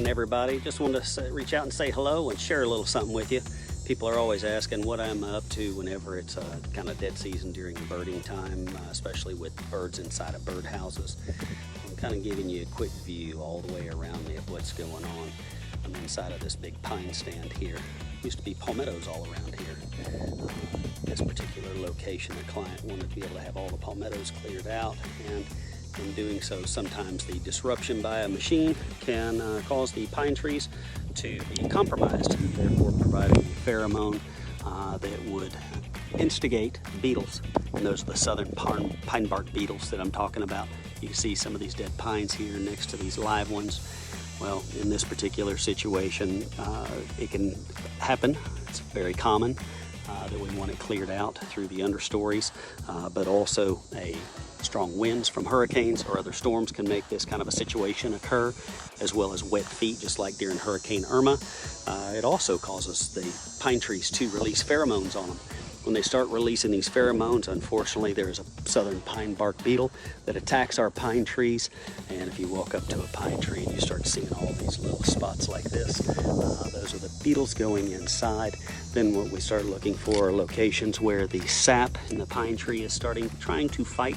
morning, everybody. Just wanted to reach out and say hello and share a little something with you. People are always asking what I'm up to whenever it's kind of dead season during birding time, especially with birds inside of bird houses. I'm kind of giving you a quick view all the way around me of what's going on. I'm inside of this big pine stand here. Used to be palmettos all around here. This particular location, the client wanted to be able to have all the palmettos cleared out, and in doing so, sometimes the disruption by a machine can cause the pine trees to be compromised, therefore providing a pheromone that would instigate beetles. And those are the southern pine bark beetles that I'm talking about. You can see some of these dead pines here next to these live ones. Well, in this particular situation, it can happen. It's very common that we want it cleared out through the understories, but also strong winds from hurricanes or other storms can make this kind of a situation occur, as well as wet feet, just like during Hurricane Irma. It also causes the pine trees to release pheromones on them. When they start releasing these pheromones, unfortunately, there's a southern pine bark beetle that attacks our pine trees. And if you walk up to a pine tree and you start seeing all these little spots like this, those are the beetles going inside. Then what we start looking for are locations where the sap in the pine tree is trying to fight.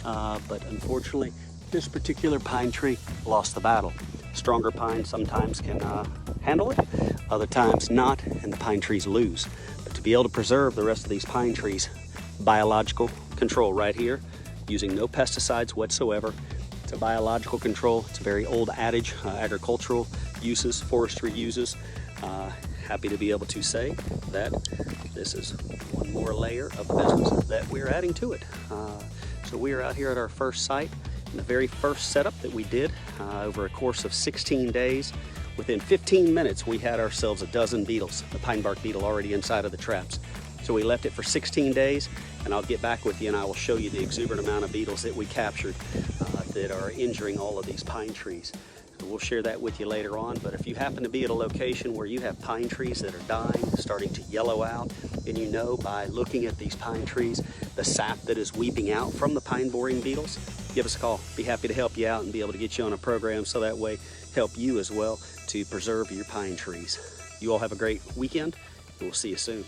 But unfortunately, this particular pine tree lost the battle. Stronger pines sometimes can handle it, other times not, and the pine trees lose. But to be able to preserve the rest of these pine trees, biological control right here, using no pesticides whatsoever. It's a biological control. It's a very old adage, agricultural uses, forestry uses. Happy to be able to say that this is one more layer of business that we're adding to it. So we are out here at our first site, and the very first setup that we did over a course of 16 days. Within 15 minutes, we had ourselves a dozen beetles, the pine bark beetle already inside of the traps. So we left it for 16 days, and I'll get back with you and I will show you the exuberant amount of beetles that we captured that are injuring all of these pine trees. So we'll share that with you later on, but if you happen to be at a location where you have pine trees that are dying, starting to yellow out, and you know by looking at these pine trees, the sap that is weeping out from the pine boring beetles, give us a call. Be happy to help you out and be able to get you on a program so that way help you as well to preserve your pine trees. You all have a great weekend, and we'll see you soon.